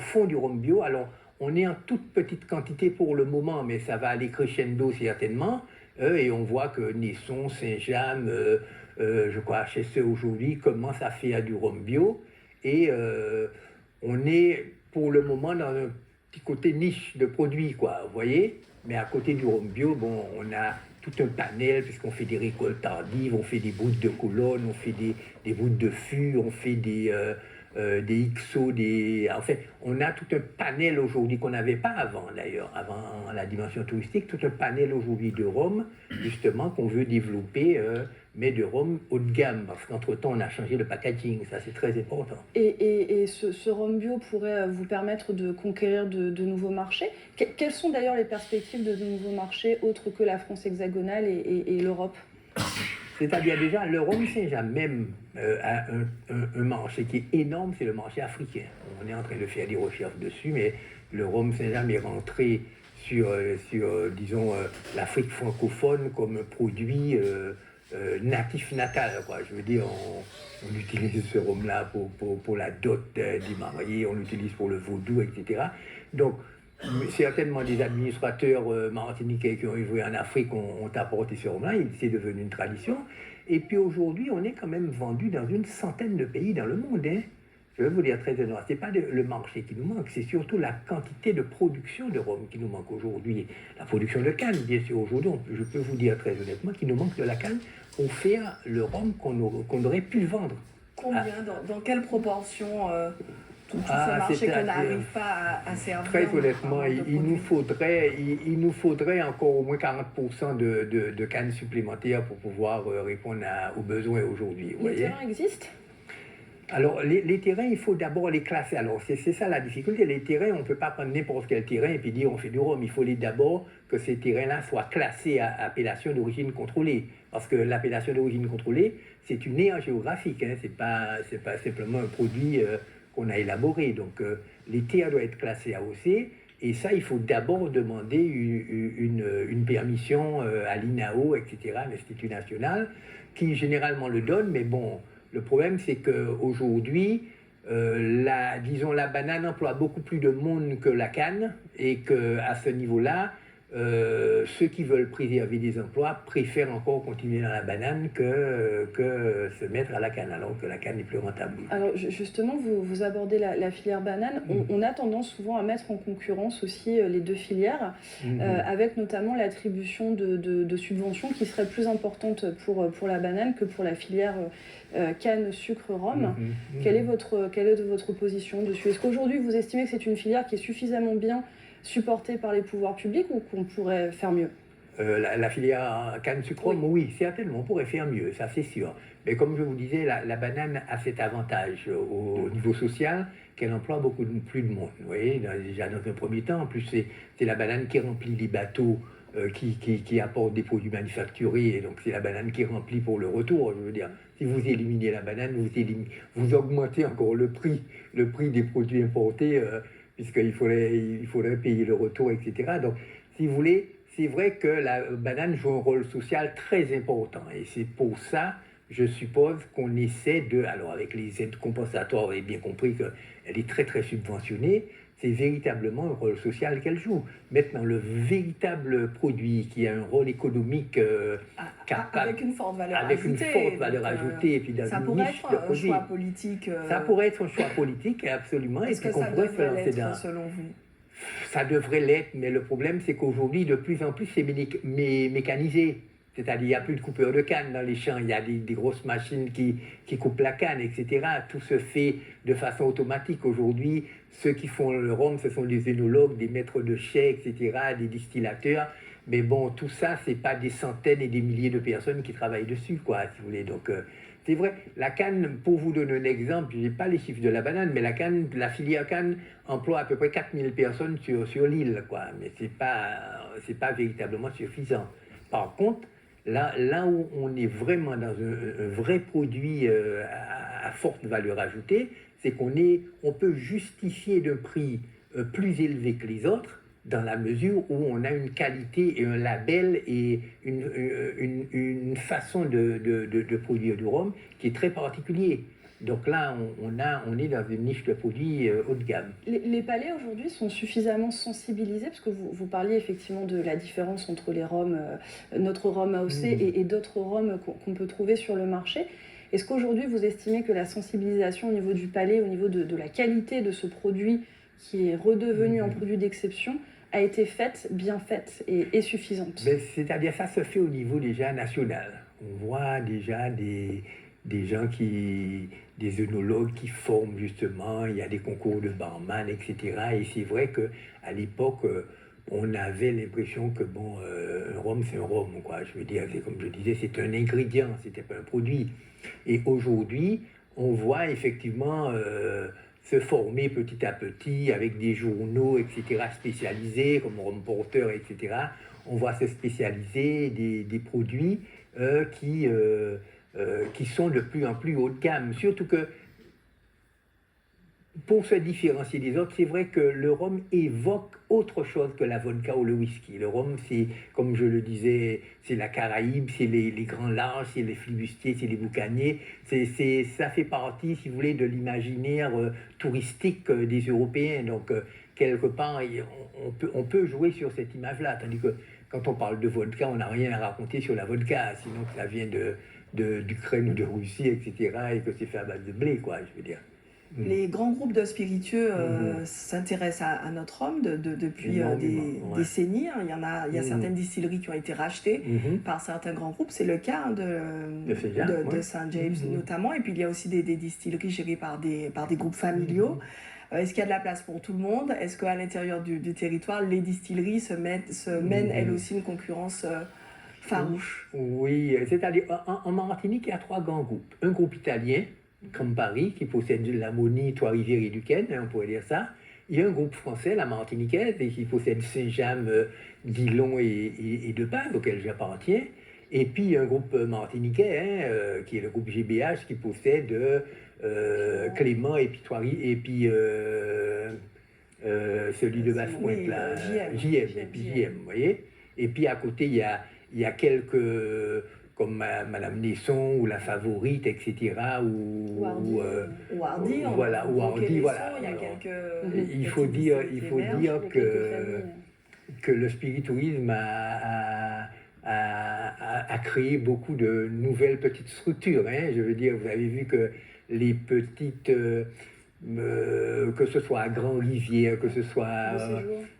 font du rhum bio. Alors on est en toute petite quantité pour le moment, mais ça va aller crescendo certainement. Et on voit que Naisson, Saint-James, je crois HSE aujourd'hui commence à faire du rhum bio. Et on est pour le moment dans un petit côté niche de produits, quoi, vous voyez. Mais à côté du rhum bio, bon, on a tout un panel, puisqu'on fait des récoltes tardives, on fait des bouttes de colonne, on fait des bouttes de fût, on fait des XO, en fait, on a tout un panel aujourd'hui qu'on n'avait pas avant d'ailleurs, avant la dimension touristique, tout un panel aujourd'hui de rhum, justement, qu'on veut développer, mais de rhum haut de gamme, parce qu'entre-temps, on a changé le packaging, ça c'est très important. Et ce rhum bio pourrait vous permettre de conquérir de nouveaux marchés. Quelles sont d'ailleurs les perspectives de nouveaux marchés autres que la France hexagonale et l'Europe? C'est-à-dire déjà, le rhum Saint-James même a un marché qui est énorme, c'est le marché africain. On est en train de faire des recherches dessus, mais le rhum Saint-James est rentré sur disons, l'Afrique francophone comme produit natif natal, quoi. Je veux dire, on utilise ce rhum-là pour la dot des mariés, on l'utilise pour le vaudou, etc. Donc, certainement des administrateurs martiniquais qui ont évolué en Afrique ont apporté ce rhum-là, c'est devenu une tradition. Et puis aujourd'hui, on est quand même vendu dans une centaine de pays dans le monde, hein. Je vais vous dire très honnêtement, ce n'est pas le marché qui nous manque, c'est surtout la quantité de production de rhum qui nous manque aujourd'hui. La production de canne, bien sûr, aujourd'hui, je peux vous dire très honnêtement qu'il nous manque de la canne pour faire le rhum qu'on aurait pu vendre. Combien, dans quelle proportion tout ce marché qu'on n'arrive pas à servir? Très honnêtement, il nous faudrait encore au moins 40% de cannes supplémentaires pour pouvoir répondre aux besoins aujourd'hui. Les terrains existent? Alors, les terrains, il faut d'abord les classer. Alors, c'est ça la difficulté. Les terrains, on ne peut pas prendre n'importe quel terrain et puis dire on fait du rhum. Il faut d'abord que ces terrains-là soient classés à appellation d'origine contrôlée. Parce que l'appellation d'origine contrôlée, c'est une aire géographique. Hein. C'est pas simplement un produit qu'on a élaboré. Donc, les terres doivent être classées AOC. Et ça, il faut d'abord demander une permission à l'INAO, etc., l'Institut national, qui généralement le donne. Mais bon, le problème, c'est qu'aujourd'hui, disons, la banane emploie beaucoup plus de monde que la canne. Et qu'à ce niveau-là, ceux qui veulent préserver des emplois préfèrent encore continuer dans la banane que se mettre à la canne, alors que la canne est plus rentable. Alors justement, vous abordez la filière banane. On a tendance souvent à mettre en concurrence aussi les deux filières, avec notamment l'attribution de subventions qui seraient plus importantes pour la banane que pour la filière canne, sucre, rhum. Quelle est votre position dessus? Est-ce qu'aujourd'hui vous estimez que c'est une filière qui est suffisamment bien supportée par les pouvoirs publics ou qu'on pourrait faire mieux? La filière canne sucre rhum, oui, certainement, on pourrait faire mieux, ça c'est sûr. Mais comme je vous disais, la banane a cet avantage au niveau social qu'elle emploie beaucoup plus de monde. Vous voyez, déjà dans un premier temps, en plus c'est la banane qui remplit les bateaux qui apportent des produits manufacturés, et donc c'est la banane qui remplit pour le retour. Je veux dire, si vous éliminez la banane, vous augmentez encore le prix des produits importés, puisqu'il faudrait payer le retour, etc. Donc, si vous voulez, c'est vrai que la banane joue un rôle social très important. Et c'est pour ça, je suppose, qu'on essaie alors avec les aides compensatoires, vous avez bien compris qu'elle est très très subventionnée, c'est véritablement un rôle social qu'elle joue. Maintenant, le véritable produit qui a un rôle économique capable, avec une forte valeur ajoutée, et puis dans ça une pourrait niche être de un produits. choix politique. Ça pourrait être un choix politique, absolument. Est-ce que ça devrait l'être, selon vous? Ça devrait l'être, mais le problème, c'est qu'aujourd'hui, de plus en plus, c'est mécanisé. C'est-à-dire, il n'y a plus de coupeurs de canne dans les champs, il y a des grosses machines qui coupent la canne, etc. Tout se fait de façon automatique. Aujourd'hui, ceux qui font le rhum, ce sont des œnologues, des maîtres de chais, etc., des distillateurs. Mais bon, tout ça, ce n'est pas des centaines et des milliers de personnes qui travaillent dessus, quoi, si vous voulez. Donc, c'est vrai, la canne, pour vous donner un exemple, je n'ai pas les chiffres de la banane, mais la filière canne emploie à peu près 4000 personnes sur l'île, quoi. Mais ce n'est pas véritablement suffisant. Par contre, là où on est vraiment dans un vrai produit à forte valeur ajoutée, c'est on peut justifier d'un prix plus élevé que les autres dans la mesure où on a une qualité et un label et une façon de produire du rhum qui est très particulier. Donc là, on est dans une niche de produits haut de gamme. Les palais aujourd'hui sont suffisamment sensibilisés, parce que vous parliez effectivement de la différence entre les rhums, notre rhum AOC et d'autres rhums qu'on peut trouver sur le marché. Est-ce qu'aujourd'hui vous estimez que la sensibilisation au niveau du palais, au niveau de la qualité de ce produit qui est redevenu un produit d'exception, a été faite, bien faite et suffisante? C'est-à-dire ça se fait au niveau déjà national. On voit déjà des gens des œnologues qui forment justement, il y a des concours de barman, etc. Et c'est vrai qu'à l'époque, on avait l'impression que un rhum c'est un rhum, quoi. Je veux dire, c'est comme je disais, c'est un ingrédient, c'était pas un produit. Et aujourd'hui, on voit effectivement se former petit à petit avec des journaux, etc., spécialisés, comme Rhum Porter, etc. On voit se spécialiser des produits qui sont de plus en plus haut de gamme. Surtout que, pour se différencier des autres, c'est vrai que le rhum évoque autre chose que la vodka ou le whisky. Le rhum, c'est, comme je le disais, c'est la Caraïbe, c'est les grands larges, c'est les flibustiers, c'est les boucaniers. Ça fait partie, si vous voulez, de l'imaginaire touristique des Européens. Donc, quelque part, on peut jouer sur cette image-là. Tandis que, quand on parle de vodka, on n'a rien à raconter sur la vodka, sinon que ça vient d'Ukraine ou de Russie, etc., et que c'est fait à base de blé, quoi, je veux dire. Les grands groupes de spiritueux s'intéressent à notre rhum depuis des décennies. Il y a certaines distilleries qui ont été rachetées par certains grands groupes. C'est le cas de St. James notamment. Et puis il y a aussi des distilleries gérées par des groupes familiaux. Est-ce qu'il y a de la place pour tout le monde? Est-ce qu'à l'intérieur du territoire, les distilleries se mènent elles aussi une concurrence farouche? Oui, c'est-à-dire en Martinique, il y a 3 grands groupes. Un groupe italien, Campari, qui possède la Moni, Trois-Rivières et Duquesne, on pourrait dire ça. Il y a un groupe français, la Martiniquaise, qui possède Saint-James, Dillon et Depas, auquel j'appartiens. Et puis il y a un groupe martiniquais, qui est le groupe GBH, qui possède Clément et puis celui de Basse-Pointe, là, JM, vous voyez. Et puis à côté, il y a quelques, comme Madame Nesson ou La Favorite, etc. Ou Hardy, voilà. Il y a quelques. Il faut dire que le spiritourisme a créé beaucoup de nouvelles petites structures. Je veux dire, vous avez vu que les petites, que ce soit à Grand-Rivière, que ce soit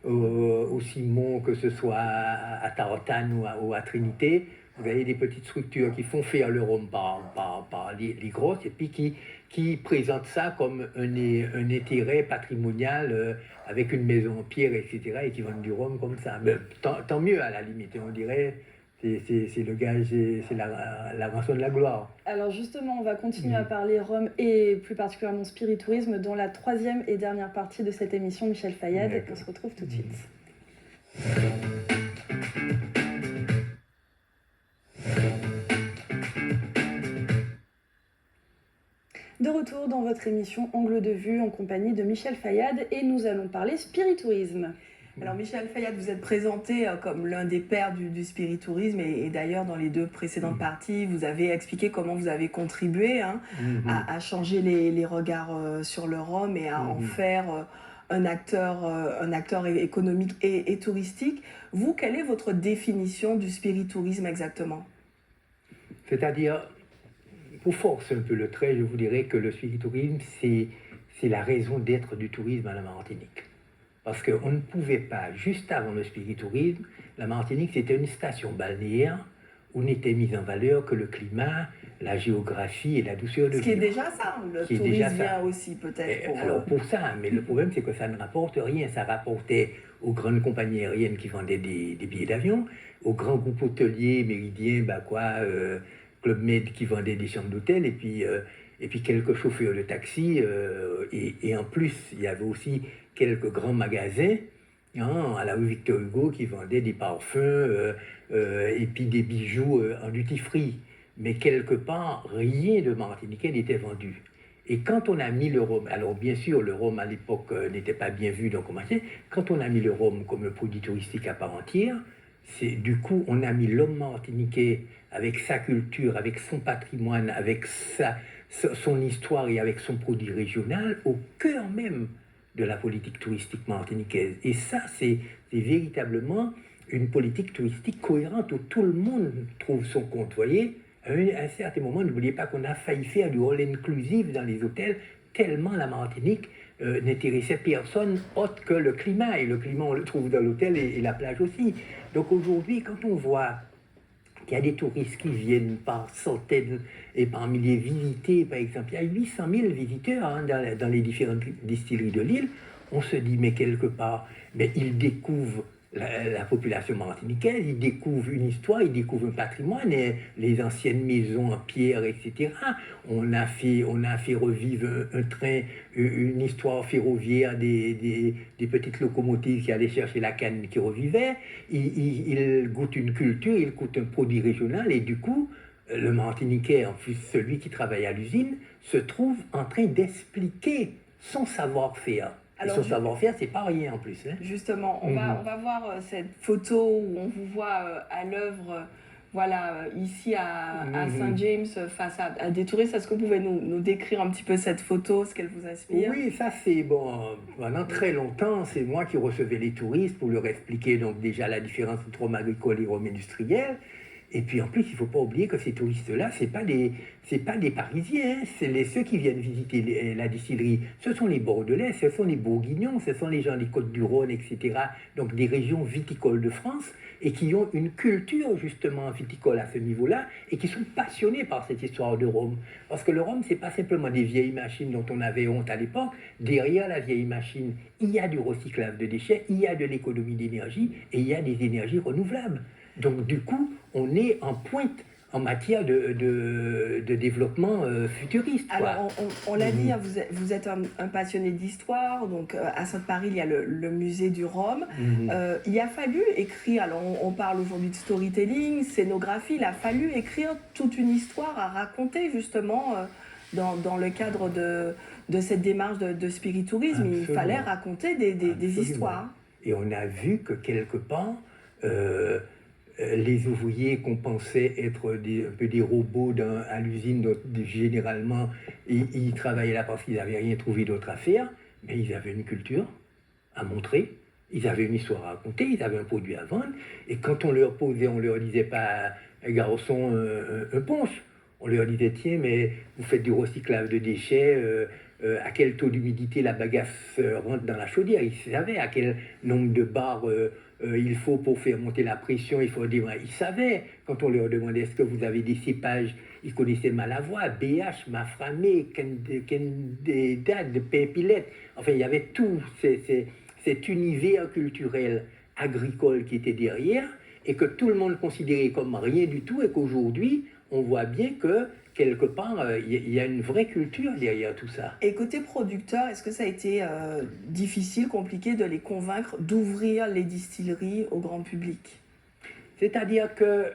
au Simon, que ce soit à Tartane ou à Trinité, vous avez des petites structures qui font faire le rhum par les grosses et puis qui présentent ça comme un intérêt patrimonial avec une maison en pierre, etc. et qui vendent du rhum comme ça. Mais, tant mieux à la limite, on dirait. C'est le gage, c'est la rançon de la gloire. Alors justement, on va continuer à parler rhum et plus particulièrement spiritourisme dans la 3e et dernière partie de cette émission. Michel Fayad, on se retrouve tout de suite. De retour dans votre émission Angle de vue en compagnie de Michel Fayad et nous allons parler spiritourisme. Alors Michel Fayad, vous êtes présenté comme l'un des pères du spiritourisme et d'ailleurs dans les 2 précédentes parties, vous avez expliqué comment vous avez contribué à changer les regards sur le rhum et à en faire un acteur économique et touristique. Vous, quelle est votre définition du spiritourisme exactement? C'est-à-dire, pour forcer un peu le trait, je vous dirais que le spiritourisme, c'est la raison d'être du tourisme à la Martinique. Parce qu'on ne pouvait pas, juste avant le spiritourisme, la Martinique, c'était une station balnéaire où n'était mis en valeur que le climat, la géographie et la douceur de vie. Ce qui est déjà ça, le tourisme vient aussi peut-être. Alors pour ça, mais le problème c'est que ça ne rapporte rien. Ça rapportait aux grandes compagnies aériennes qui vendaient des billets d'avion, aux grands groupes hôteliers, Méridien, Club Med qui vendaient des chambres d'hôtel, et puis quelques chauffeurs de taxi, et en plus il y avait aussi quelques grands magasins à la rue Victor Hugo qui vendaient des parfums et puis des bijoux en duty free. mais quelque part, rien de martiniquais n'était vendu. Et quand on a mis le rhum, alors bien sûr, le rhum à l'époque n'était pas bien vu, donc on marchait. Quand on a mis le rhum comme un produit touristique à part entière, du coup, on a mis l'homme martiniquais avec sa culture, avec son patrimoine, avec son histoire et avec son produit régional au cœur même de la politique touristique martiniquaise. Et ça, c'est véritablement une politique touristique cohérente où tout le monde trouve son compte. Vous voyez, à un certain moment, n'oubliez pas qu'on a failli faire du all inclusive dans les hôtels, tellement la Martinique n'intéressait personne autre que le climat. Et le climat, on le trouve dans l'hôtel et la plage aussi. Donc aujourd'hui, quand on voit qu'il y a des touristes qui viennent par centaines et par milliers visiter, par exemple, il y a 800 000 visiteurs hein, dans les différentes distilleries de l'île, on se dit, mais quelque part, mais ils découvrent la population martiniquaise, ils découvrent une histoire, ils découvrent un patrimoine, et les anciennes maisons en pierre, etc. On a fait revivre un train, une histoire ferroviaire, des petites locomotives qui allaient chercher la canne qui revivaient. Ils goûtent une culture, ils goûtent un produit régional, et du coup, le Martiniquais, en plus celui qui travaille à l'usine, se trouve en train d'expliquer son savoir-faire. Alors, son savoir-faire, c'est pas rien en plus. Hein. Justement, on va voir cette photo où on vous voit à l'œuvre, voilà, ici à Saint-James, face à des touristes. Est-ce que vous pouvez nous décrire un petit peu cette photo, ce qu'elle vous inspire? Oui, ça c'est bon. Pendant très longtemps, c'est moi qui recevais les touristes pour leur expliquer donc déjà la différence entre rhum agricole et rhum industriel. Et puis en plus, il ne faut pas oublier que ces touristes-là, ce n'est pas des Parisiens, hein. C'est ceux qui viennent visiter la distillerie. Ce sont les Bordelais, ce sont les Bourguignons, ce sont les gens des Côtes-du-Rhône, etc. Donc des régions viticoles de France et qui ont une culture justement viticole à ce niveau-là et qui sont passionnés par cette histoire de rhum. Parce que le rhum, ce n'est pas simplement des vieilles machines dont on avait honte à l'époque. Derrière la vieille machine, il y a du recyclage de déchets, il y a de l'économie d'énergie et il y a des énergies renouvelables. Donc du coup, on est en pointe en matière de développement futuriste. Quoi. Alors, on l'a dit, hein, vous êtes un passionné d'histoire, donc à Sainte-Marie, il y a le musée du Rhum. Il a fallu écrire, alors on parle aujourd'hui de storytelling, scénographie, il a fallu écrire toute une histoire à raconter justement dans le cadre de cette démarche de spiritourisme. Absolument. Il fallait raconter des histoires. Et on a vu que quelque part, les ouvriers qu'on pensait être un peu des robots à l'usine, généralement, ils travaillaient là parce qu'ils n'avaient rien trouvé d'autre à faire, mais ils avaient une culture à montrer, ils avaient une histoire à raconter, ils avaient un produit à vendre, et quand on leur posait, on leur disait pas « garçon, un punch », on leur disait « tiens, mais vous faites du recyclage de déchets, à quel taux d'humidité la bagasse rentre dans la chaudière ?» Ils savaient à quel nombre de bars il faut pour faire monter la pression, il faut démarrer. Ils savaient, quand on leur demandait est-ce que vous avez des cépages, ils connaissaient Malavoie, BH, Maframé, Kendedad, Pimpilette. Enfin, il y avait tout cet univers culturel agricole qui était derrière et que tout le monde considérait comme rien du tout et qu'aujourd'hui, on voit bien que quelque part, il y a une vraie culture derrière tout ça. Et côté producteur, est-ce que ça a été difficile, compliqué de les convaincre d'ouvrir les distilleries au grand public? C'est-à-dire que,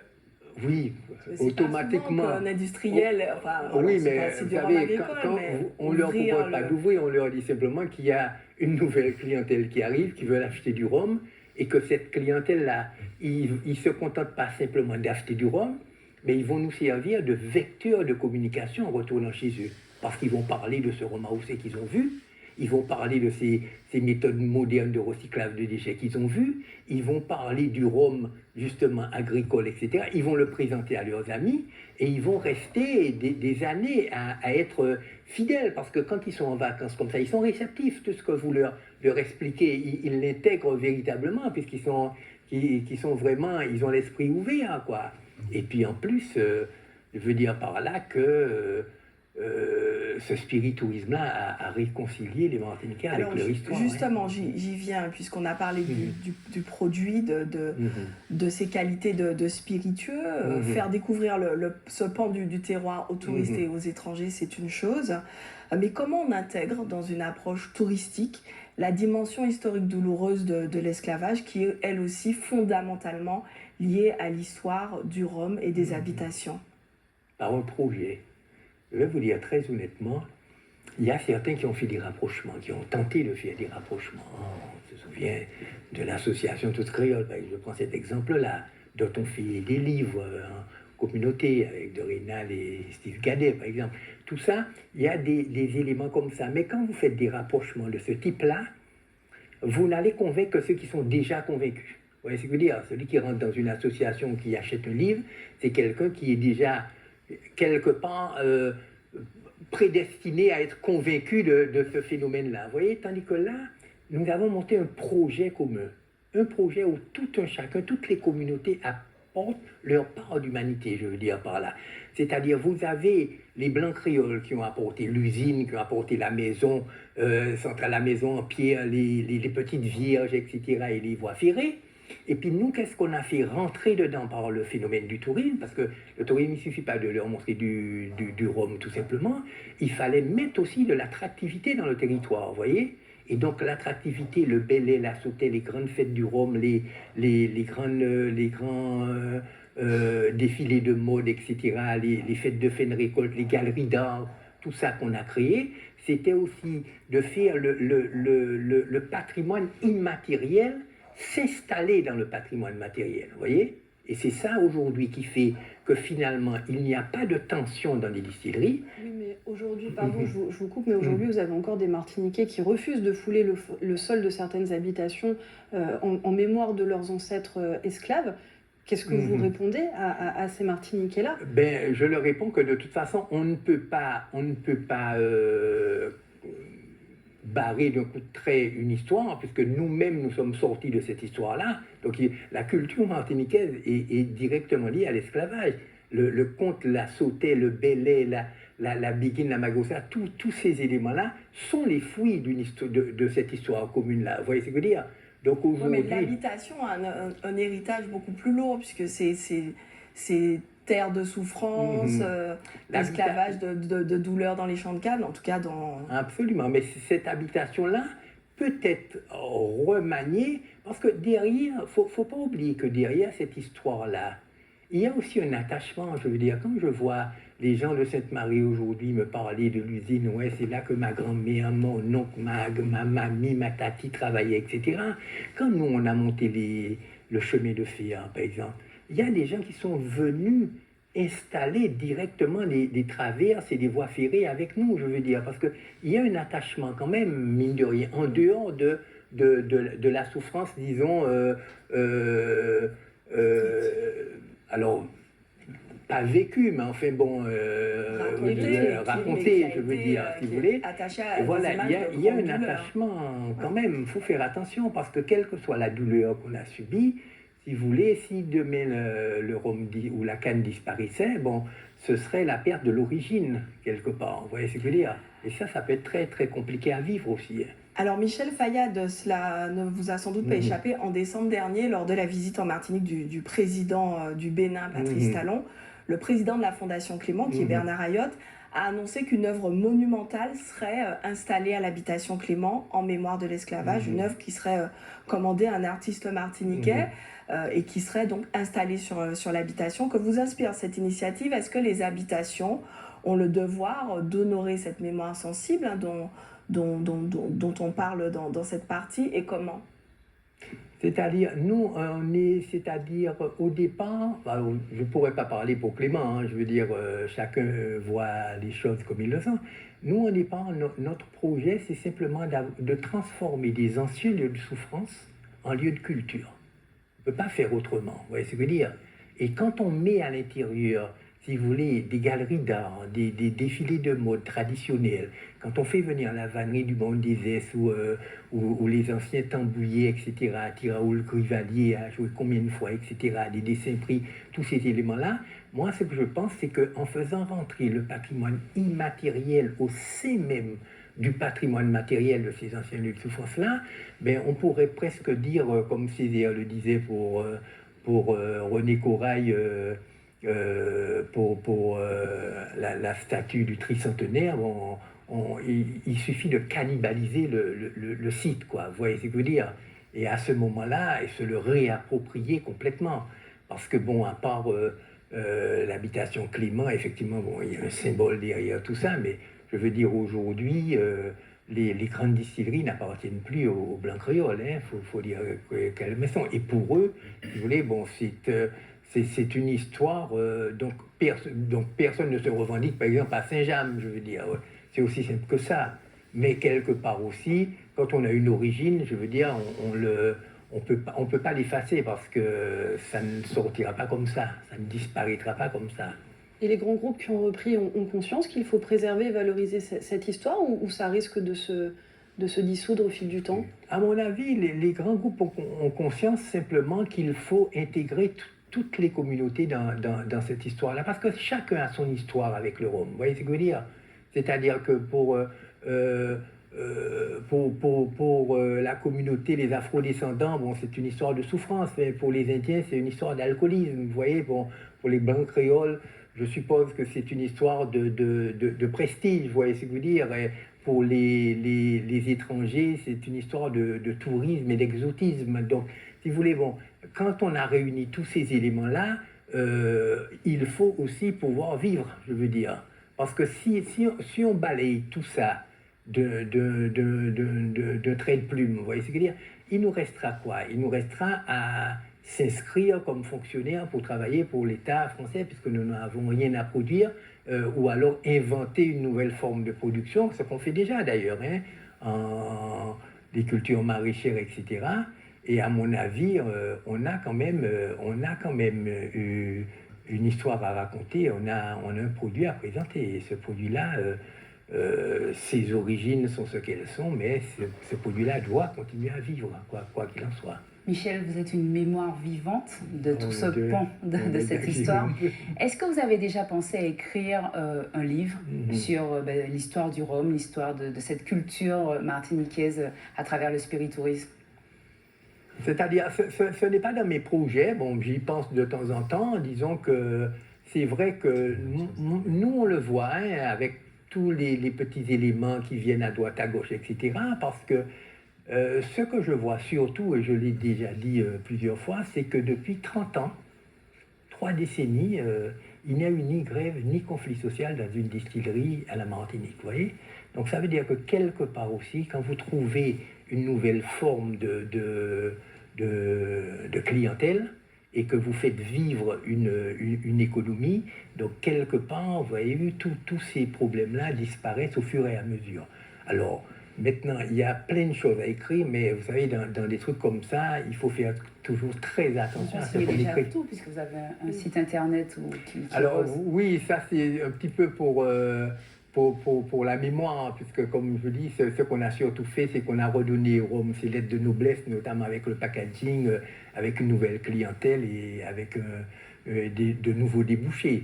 oui, automatiquement... Un industriel, oui, mais vous savez, quand on ne leur propose pas d'ouvrir, on leur dit simplement qu'il y a une nouvelle clientèle qui arrive, qui veut acheter du rhum, et que cette clientèle-là, ils ne se contentent pas simplement d'acheter du rhum, mais ils vont nous servir de vecteurs de communication en retournant chez eux. Parce qu'ils vont parler de ce rhum house qu'ils ont vu, ils vont parler de ces méthodes modernes de recyclage de déchets qu'ils ont vues, ils vont parler du rhum justement agricole, etc. Ils vont le présenter à leurs amis et ils vont rester des années à être fidèles parce que quand ils sont en vacances comme ça, ils sont réceptifs. Tout ce que vous leur expliquez, ils l'intègrent véritablement puisqu'ils sont vraiment, ils ont l'esprit ouvert, quoi. Et puis en plus, je veux dire par là que ce spiritourisme-là a réconcilié les Martiniquais avec leur histoire. Justement, j'y viens, puisqu'on a parlé du produit, de ses qualités de spiritueux. Faire découvrir ce pan du terroir aux touristes et aux étrangers, c'est une chose. Mais comment on intègre dans une approche touristique la dimension historique douloureuse de l'esclavage, qui est elle aussi fondamentalement liée à l'histoire du Rhum et des habitations? par un projet. Je vais vous dire très honnêtement, il y a certains qui ont fait des rapprochements, qui ont tenté de faire des rapprochements. On se souvient de l'association Toute Créole, par exemple. Je prends cet exemple-là, dont on fait des livres en communauté avec Dorinal et Steve Gadet, par exemple. Tout ça, il y a des éléments comme ça. Mais quand vous faites des rapprochements de ce type-là, vous n'allez convaincre que ceux qui sont déjà convaincus. Vous voyez ce que je veux dire? Celui qui rentre dans une association, qui achète un livre, c'est quelqu'un qui est déjà quelque part prédestiné à être convaincu de ce phénomène-là. Vous voyez, tandis que là, nous avons monté un projet commun. Un projet où tout un chacun, toutes les communautés apportent leur part d'humanité, je veux dire par là. C'est-à-dire, vous avez les Blancs créoles qui ont apporté l'usine, qui ont apporté la maison, centrale à la maison en pierre, les petites vierges, etc., et les voies ferrées. Et puis nous, qu'est-ce qu'on a fait rentrer dedans par le phénomène du tourisme? Parce que le tourisme, il ne suffit pas de leur montrer du rhum, tout simplement. Il fallait mettre aussi de l'attractivité dans le territoire, vous voyez? Et donc l'attractivité, le Bel-Air, la Sauterre, les grandes fêtes du rhum, les grands défilés de mode, etc., les fêtes de fin de récolte, les galeries d'art, tout ça qu'on a créé, c'était aussi de faire le patrimoine immatériel s'installer dans le patrimoine matériel, vous voyez? Et c'est ça aujourd'hui qui fait que finalement, il n'y a pas de tension dans les distilleries. Oui, mais aujourd'hui, pardon, je vous coupe, mais aujourd'hui, vous avez encore des Martiniquais qui refusent de fouler le sol de certaines habitations en mémoire de leurs ancêtres esclaves. Qu'est-ce que vous répondez à ces Martiniquais-là? Ben, je leur réponds que de toute façon, on ne peut pas barrer d'un coup de trait une histoire, puisque nous-mêmes, nous sommes sortis de cette histoire-là. Donc la culture martiniquaise est directement liée à l'esclavage. Le conte, la Sauterre, le Bel-Air, la Biguine, la Magossa, tous ces éléments-là sont les fruits de cette histoire commune-là. Vous voyez ce que je veux dire? Donc aujourd'hui... mais l'habitation a un héritage beaucoup plus lourd, puisque c'est terre de souffrance, l'esclavage de douleur dans les champs de canne, en tout cas dans... Absolument, mais cette habitation-là peut être remaniée, parce que derrière, il ne faut pas oublier que derrière cette histoire-là, il y a aussi un attachement, je veux dire, quand je vois les gens de Sainte-Marie aujourd'hui me parler de l'usine, ouais, c'est là que ma grand-mère, mon oncle, ma mamie, ma tati travaillaient, etc. Quand nous, on a monté le chemin de fer, par exemple, il y a des gens qui sont venus installer directement des traverses et des voies ferrées avec nous, je veux dire, parce qu'il y a un attachement quand même, mine de rien, en dehors de la souffrance, disons, alors, pas vécu, mais enfin bon, raconté, je veux dire, si vous voulez. Et voilà, il y a un attachement quand même, il faut faire attention, parce que quelle que soit la douleur qu'on a subie, si vous voulez, si demain le rhum ou la canne disparaissait, bon, ce serait la perte de l'origine, quelque part, vous voyez ce que je veux dire? Et ça peut être très, très compliqué à vivre aussi. Alors Michel Fayad, cela ne vous a sans doute pas échappé, en décembre dernier, lors de la visite en Martinique du président du Bénin, Patrice Talon, le président de la Fondation Clément, qui est Bernard Ayotte, a annoncé qu'une œuvre monumentale serait installée à l'habitation Clément en mémoire de l'esclavage, une œuvre qui serait commandée à un artiste martiniquais et qui serait donc installée sur l'habitation. Que vous inspire cette initiative? Est-ce que les habitations ont le devoir d'honorer cette mémoire sensible dont on parle dans cette partie, et comment? C'est-à-dire, nous, au départ, je ne pourrais pas parler pour Clément, je veux dire, chacun voit les choses comme il le sent. Nous, au départ, notre projet, c'est simplement de transformer des anciens lieux de souffrance en lieux de culture. On ne peut pas faire autrement, vous voyez ce que je veux dire? Et quand on met à l'intérieur, si vous voulez, des galeries d'art, des défilés de mode traditionnels, quand on fait venir la vannerie du Bon d'Izès ou les anciens tambouillés, etc., Tiraoul Grivalier a joué combien de fois, etc., des dessins pris, tous ces éléments-là, moi, ce que je pense, c'est qu'en faisant rentrer le patrimoine immatériel au sein même du patrimoine matériel de ces anciens lieux de souffrance-là, ben, on pourrait presque dire, comme Césaire le disait pour René Corail, pour la statue du tricentenaire, il suffit de cannibaliser le site, quoi. Vous voyez ce que je veux dire? Et à ce moment-là, et se le réapproprier complètement. Parce que, bon, à part l'habitation Clément, effectivement, bon, il y a un symbole derrière tout ça, mais je veux dire, aujourd'hui, les grandes distilleries n'appartiennent plus aux Blancs créoles, hein, faut dire qu'elles le sont. Et pour eux, si vous voulez, bon, c'est une histoire, donc personne ne se revendique, par exemple, à Saint-James, je veux dire. C'est aussi simple que ça. Mais quelque part aussi, quand on a une origine, je veux dire, on peut pas l'effacer parce que ça ne sortira pas comme ça ne disparaîtra pas comme ça. Et les grands groupes qui ont repris ont conscience qu'il faut préserver et valoriser cette histoire ou ça risque de se dissoudre au fil du temps? À mon avis, les grands groupes ont conscience simplement qu'il faut intégrer toutes les communautés dans cette histoire-là, parce que chacun a son histoire avec le rhum. Vous voyez ce que je veux dire? C'est-à-dire que pour la communauté, les afro-descendants, bon, c'est une histoire de souffrance, mais pour les Indiens, c'est une histoire d'alcoolisme. Vous voyez, bon, pour les Blancs créoles, je suppose que c'est une histoire de prestige, vous voyez ce que je veux dire. Et pour les étrangers, c'est une histoire de tourisme et d'exotisme. Donc, si vous voulez, bon, quand on a réuni tous ces éléments-là, il faut aussi pouvoir vivre, je veux dire. Parce que si on balaye tout ça de traits de plume, vous voyez ce que je veux dire, il nous restera quoi? Il nous restera à s'inscrire comme fonctionnaire pour travailler pour l'État français, puisque nous n'avons rien à produire, ou alors inventer une nouvelle forme de production, ce qu'on fait déjà d'ailleurs, hein, en des cultures maraîchères, etc. Et à mon avis, on a quand même une histoire à raconter, on a un produit à présenter. Et ce produit-là, ses origines sont ce qu'elles sont, mais ce produit-là doit continuer à vivre, quoi qu'il en soit. Michel, vous êtes une mémoire vivante de tout ce pan de cette Dieu. histoire. Est-ce que vous avez déjà pensé à écrire un livre sur l'histoire du rhum, l'histoire de cette culture martiniquaise à travers le spiritourisme? C'est-à-dire, ce n'est pas dans mes projets, bon, j'y pense de temps en temps, disons que c'est vrai que nous on le voit, hein, avec tous les petits éléments qui viennent à droite, à gauche, etc., parce que ce que je vois surtout, et je l'ai déjà dit plusieurs fois, c'est que depuis 30 ans, 3 décennies, il n'y a eu ni grève ni conflit social dans une distillerie à la Martinique, vous voyez. Donc ça veut dire que quelque part aussi, quand vous trouvez une nouvelle forme de clientèle et que vous faites vivre une économie, donc quelque part, vous voyez, tous ces problèmes-là disparaissent au fur et à mesure. Alors, maintenant, il y a plein de choses à écrire, mais vous savez, dans des trucs comme ça, il faut faire toujours très attention à ce qu'on déjà écrit. tout, puisque vous avez un site internet qui Alors pose. oui, ça c'est un petit peu pour la mémoire, puisque comme je dis, ce qu'on a surtout fait, c'est qu'on a redonné au rhum ses lettres de noblesse, notamment avec le packaging, avec une nouvelle clientèle et avec de nouveaux débouchés.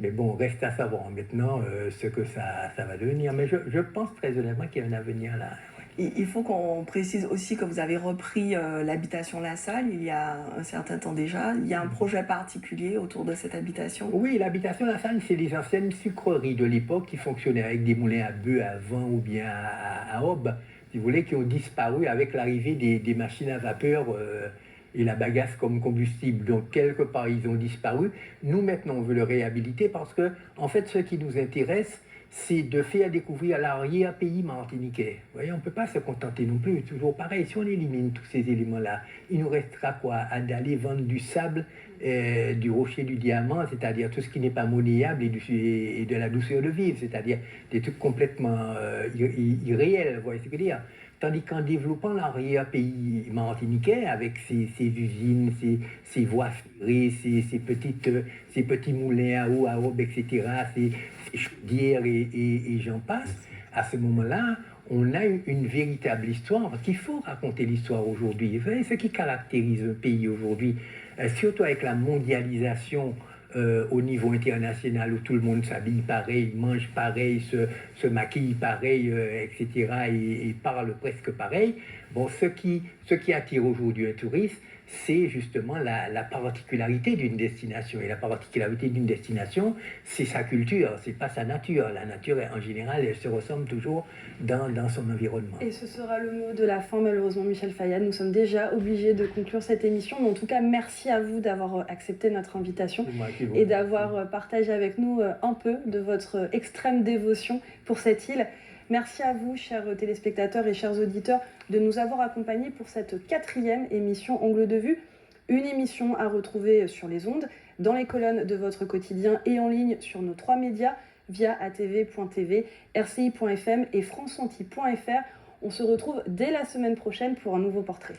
Mais bon, reste à savoir maintenant ce que ça va devenir. Mais je pense très honnêtement qu'il y a un avenir là. Ouais. Il faut qu'on précise aussi que vous avez repris l'habitation La Salle il y a un certain temps déjà. Il y a un projet particulier autour de cette habitation? Oui, l'habitation La Salle, c'est les anciennes sucreries de l'époque qui fonctionnaient avec des moulins à bœufs à vent ou bien à aube, si vous voulez, qui ont disparu avec l'arrivée des machines à vapeur et la bagasse comme combustible. Donc, quelque part, ils ont disparu. Nous, maintenant, on veut le réhabiliter parce que, en fait, ce qui nous intéresse, c'est de faire découvrir l'arrière-pays martiniquais. Vous voyez, on ne peut pas se contenter non plus. Toujours pareil, si on élimine tous ces éléments-là, il nous restera quoi? D'aller vendre du sable, du rocher du diamant, c'est-à-dire tout ce qui n'est pas monnayable et de la douceur de vivre, c'est-à-dire des trucs complètement irréels, vous voyez ce que je veux dire? Tandis qu'en développant l'arrière-pays martiniquais, avec ses usines, ses voies ferrées, ses petits moulins à eau, à aube, etc., ses chaudières et j'en passe, à ce moment-là, on a une véritable histoire, parce qu'il faut raconter l'histoire aujourd'hui. Vous savez, ce qui caractérise un pays aujourd'hui, surtout avec la mondialisation au niveau international où tout le monde s'habille pareil, mange pareil, se maquille pareil, etc. Et parle presque pareil. Bon, ce qui attire aujourd'hui un touriste, c'est justement la particularité d'une destination. Et la particularité d'une destination, c'est sa culture, c'est pas sa nature. La nature, en général, elle se ressemble toujours dans son environnement. Et ce sera le mot de la fin, malheureusement, Michel Fayad. Nous sommes déjà obligés de conclure cette émission. Mais en tout cas, merci à vous d'avoir accepté notre invitation et d'avoir partagé avec nous un peu de votre extrême dévotion pour cette île. Merci à vous, chers téléspectateurs et chers auditeurs, de nous avoir accompagnés pour cette 4e émission Angle de Vue. Une émission à retrouver sur les ondes, dans les colonnes de votre quotidien et en ligne sur nos 3 médias via atv.tv, rci.fm et franceantilles.fr. On se retrouve dès la semaine prochaine pour un nouveau portrait.